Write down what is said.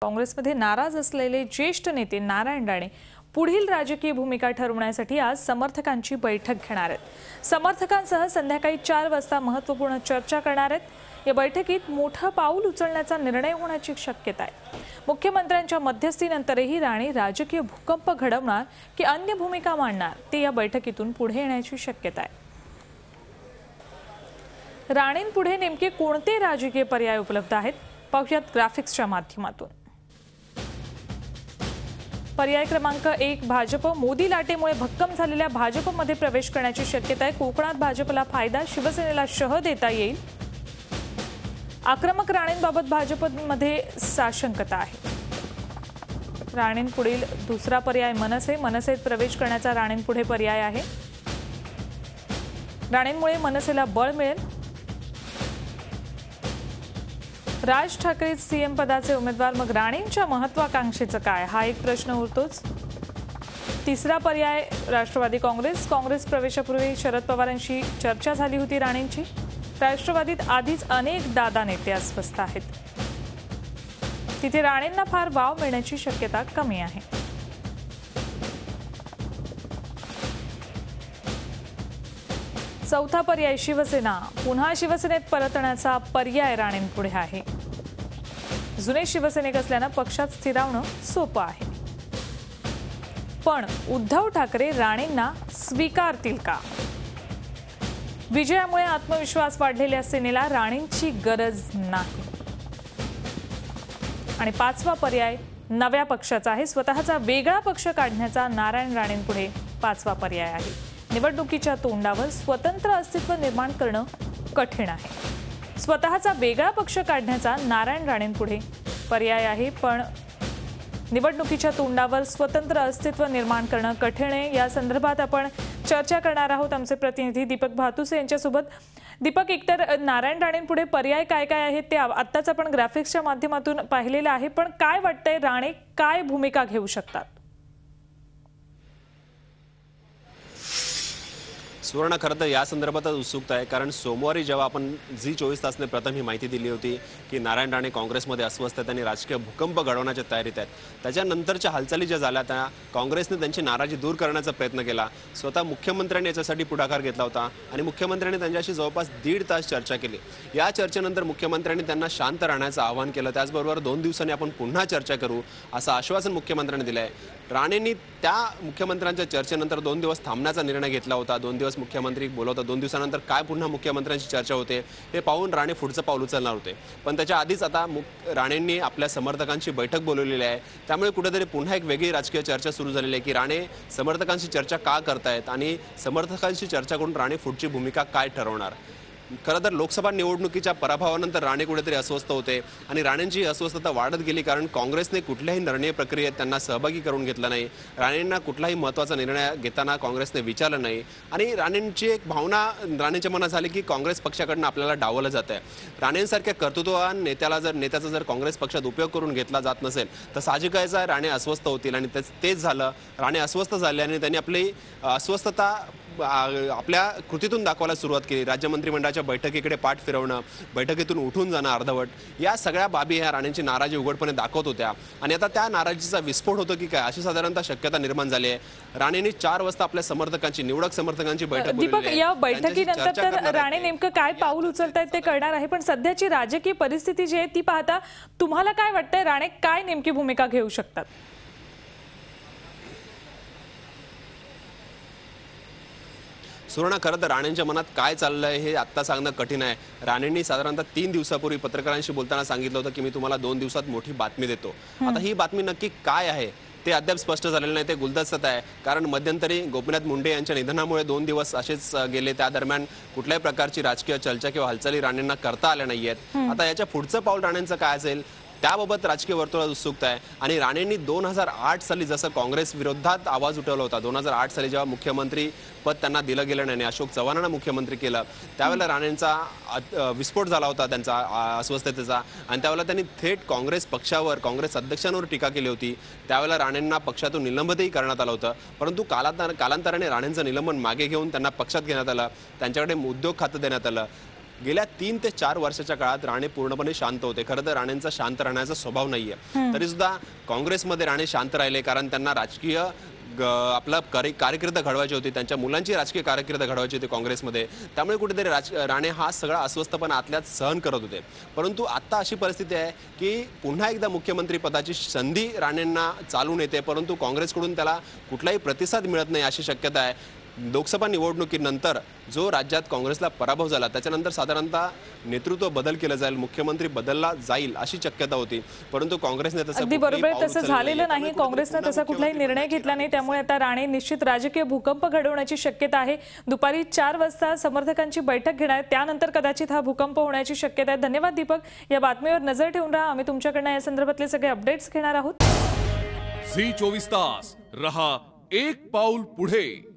काँग्रेसमध्ये नाराज असलेले ज्येष्ठ नेते नारायण राणे पुढील राजकीय भूमिका ठरवण्यासाठी आज समर्थकांची बैठक घेणार आहेत। समर्थकांसह संध्याकाळी 4 वाजता महत्त्वपूर्ण चर्चा करणार आहेत। या बैठकीत मोठं पाऊल उचलण्याचा निर्णय होण्याची शक्यता आहे। मुख्यमंत्र्यांच्या मध्यस्थीनंतरही राणे राजकीय भूकंप घडवणार की अन्य भूमिका मांडणार ते या बैठकीतून पुढे येण्याची शक्यता आहे। राणेंपुढे नेमके कोणते राजकीय पर्याय उपलब्ध आहेत पाहूयात ग्राफिक्सच्या माध्यमातून। पर्याय क्रमांक 1 भाजप मोदी लाटेमुळे भक्कम झालेल्या भाजपमध्ये प्रवेश करण्याची शक्यता आहे। कोकणात भाजपला फायदा, शिवसेनेला शह देता येईल। आक्रमक राणेंबाबत भाजपमध्ये साशंकता आहे। राणेंपुढील दुसरा पर्याय मनसेत प्रवेश करण्याचा राणेंपुढे पर्याय आहे। राणेंमुळे मनसेला बळ मिळेल। राज ठाकरे सीएम पदाचे उमेदवार, मग राणेंच्या महत्त्वाकांक्षेचं काय हा एक प्रश्न उरतोच। तिसरा पर्याय राष्ट्रवादी काँग्रेस प्रवेशापूर्वी शरद पवारांशी चर्चा झाली होती राणेंची। राष्ट्रवादीत आधीच अनेक दादा नेते अस्वस्थ आहेत, तिथे राणेंना फार वाव मिळण्याची शक्यता कमी आहे। चौथा पर्याय शिवसेना, पुन्हा शिवसेनेत परतण्याचा पर्याय राणेंपुढे आहे। जुने शिवसैनिक असल्याने पक्षात स्थिरावणं सोपं आहे, पण उद्धव ठाकरे राणेंना स्वीकारतील का? विजयामुळे आत्मविश्वास वाढलेल्या सेनेला राणेंची गरज नाही। आणि पाचवा पर्याय नव्या पक्षाचा आहे। स्वतःचा वेगळा पक्ष काढण्याचा नारायण राणेंपुढे पाचवा पर्याय आहे। निवडणुकीच्या तोंडावर स्वतंत्र अस्तित्व निर्माण करणं कठीण आहे। स्वतःचा वेगळा पक्ष काढण्याचा नारायण राणेंपुढे पर्याय आहे, पण निवडणुकीच्या तोंडावर स्वतंत्र अस्तित्व निर्माण करणं कठीण आहे। या संदर्भात आपण चर्चा करणार आहोत आमचे प्रतिनिधी दीपक भातुसे यांच्यासोबत। दीपक, एकतर नारायण राणेंपुढे पर्याय काय काय आहेत ते आत्ताच आपण ग्राफिक्सच्या माध्यमातून पाहिलेलं आहे, पण काय वाटतंय राणे काय भूमिका घेऊ शकतात? सुवर्ण, खरं तर या संदर्भातच उत्सुकता आहे, कारण सोमवारी जेव्हा आपण झी24 तासने प्रथम ही माहिती दिली होती की नारायण राणे काँग्रेसमध्ये अस्वस्थ आहेत आणि राजकीय भूकंप घडवण्याच्या तयारीत आहेत, त्याच्यानंतरच्या हालचाली ज्या झाल्या त्या काँग्रेसने त्यांची नाराजी दूर करण्याचा प्रयत्न केला। स्वतः मुख्यमंत्र्यांनी याच्यासाठी पुढाकार घेतला होता आणि मुख्यमंत्र्यांनी त्यांच्याशी जवळपास 1.5 तास चर्चा केली। या चर्चेनंतर मुख्यमंत्र्यांनी त्यांना शांत राहण्याचं आवाहन केलं। त्याचबरोबर 2 दिवसांनी आपण पुन्हा चर्चा करू असं आश्वासन मुख्यमंत्र्यांनी दिलं आहे। राणेंनी त्या मुख्यमंत्र्यांच्या चर्चेनंतर 2 दिवस थांबण्याचा निर्णय घेतला होता। 2 दिवस मुख्यमंत्री बोलवतात, 2 दिवसानंतर काय पुन्हा मुख्यमंत्र्यांची चर्चा होते हे पाहून राणे पुढचं पाऊल उचलणार होते, पण त्याच्या आधीच आता राणेंनी आपल्या समर्थकांची बैठक बोलवलेली आहे। त्यामुळे कुठेतरी पुन्हा एक वेगळी राजकीय चर्चा सुरू झालेली आहे की राणे समर्थकांची चर्चा का करतायत आणि समर्थकांची चर्चा करून राणे पुढची भूमिका काय ठरवणार। खरं तर लोकसभा निवडणुकीच्या पराभवानंतर राणे कुठेतरी अस्वस्थ होते आणि राणेंची अस्वस्थता वाढत गेली, कारण काँग्रेसने कुठल्याही निर्णय प्रक्रियेत त्यांना सहभागी करून घेतलं नाही। राणेंना कुठलाही महत्त्वाचा निर्णय घेताना काँग्रेसने विचारलं नाही आणि राणेंची एक भावना राणेंच्या मनात झाली की काँग्रेस पक्षाकडनं आपल्याला डावलं जात आहे। राणेंसारख्या कर्तृत्ववान नेत्याचा जर काँग्रेस पक्षात उपयोग करून घेतला जात नसेल तर साहजिकच आहे राणे अस्वस्थ होतील आणि तेच झालं। राणे अस्वस्थ झाले आणि त्यांनी आपली अस्वस्थता आपल्या कृतीतून दाखवायला सुरुवात केली। राज्य मंत्रिमंडळाच्या बैठकीकडे पाठ फिरवणं, बैठकीतून उठून जाणं अर्धवट, या सगळ्या बाबी ह्या राणेंची नाराजी उघडपणे दाखवत होत्या आणि आता त्या नाराजीचा विस्फोट होतो की काय अशी साधारणतः शक्यता निर्माण झाली आहे। राणेंनी 4 वाजता आपल्या समर्थकांची, निवडक समर्थकांची बैठक बोलावली आहे। दीपक, या बैठकीनंतर तर राणे नेमकं काय पाऊल उचलतायत ते कळणार आहे, पण सध्याची राजकीय परिस्थिती जी आहे ती पाहता तुम्हाला काय वाटतंय राणे काय नेमकी भूमिका घेऊ शकतात? सुवर्ण, खरं तर राणेंच्या मनात काय चाललंय हे आत्ता सांगणं कठीण आहे। राणेंनी साधारणतः 3 दिवसापूर्वी पत्रकारांशी बोलताना सांगितलं होतं की मी तुम्हाला 2 दिवसात मोठी बातमी देतो। आता ही बातमी नक्की काय आहे ते अद्याप स्पष्ट झालेलं नाही, ते गुलदस्त्यात आहे। कारण मध्यंतरी गोपीनाथ मुंडे यांच्या निधनामुळे 2 दिवस असेच गेले, त्या दरम्यान कुठल्याही प्रकारची राजकीय चर्चा किंवा हालचाली राणेंना करता आल्या नाहीयेत। आता याच्या पुढचं पाऊल राणेंचं काय असेल त्याबाबत राजकीय वर्तुळात उत्सुकता आहे। आणि राणेंनी 2008 साली जसं काँग्रेस विरोधात आवाज उठवला होता, 2008 साली जेव्हा मुख्यमंत्री पद त्यांना दिलं गेलं नाही, अशोक चव्हाणांना मुख्यमंत्री केलं, त्यावेळेला राणेंचा विस्फोट झाला होता त्यांचा अस्वस्थतेचा आणि त्यावेळेला त्यांनी थेट काँग्रेस पक्षावर, काँग्रेस अध्यक्षांवर टीका केली होती। त्यावेळेला राणेंना पक्षातून निलंबितही करण्यात आलं होतं, परंतु कालांतराने राणेंचं निलंबन मागे घेऊन त्यांना पक्षात घेण्यात आलं, त्यांच्याकडे उद्योग खातं देण्यात आलं। गेल्या 3 ते 4 वर्षाच्या काळात राणे पूर्णपणे शांत होते. खरं तर राणेंचा शांत राहण्याचा स्वभाव नाहीये, तरी सुद्धा काँग्रेसमध्ये राणे शांत राहिले, कारण त्यांना राजकीय आपला कारकीर्द घडवायची होती, त्यांच्या मुलांची राजकीय कारकीर्द घडवायची होती काँग्रेसमध्ये. त्यामुळे कुठेतरी राणे हा सगळा अस्वस्थपणा आतल्यात सहन करत होते. परंतु आता अशी परिस्थिती आहे की पुन्हा एकदा मुख्यमंत्री पदाची संधी राणेंना चालून येते, परंतु काँग्रेसकडून त्याला कुठलाही प्रतिसाद मिळत नाही अशी शक्यता आहे. लोकसभा निवडणुकीनंतर जो राज्यात काँग्रेसला पराभव झाला त्याच्यानंतर साधारणतः नेतृत्व बदल केलं जाईल, मुख्यमंत्री बदलला जाईल अशी शक्यता होती, परंतु काँग्रेसने तसं अगदी बरोबर तसं झालेलं नाही. काँग्रेसने तसा कुठलाही निर्णय घेतला नाही. त्यामुळे आता राणे निश्चित राजकीय भूकंप घडवण्याची शक्यता आहे. दुपारी 4 वाजता समर्थकांची बैठक घेणार, त्यानंतर कदाचित हा भूकंप होण्याची शक्यता आहे. धन्यवाद दीपक. या बातमीवर नजर ठेवून राहा. आम्ही तुमच्याकडनं या संदर्भातले सगळे अपडेट्स घेणार आहोत. झी 24 तास रहा एक पाऊल पुढे.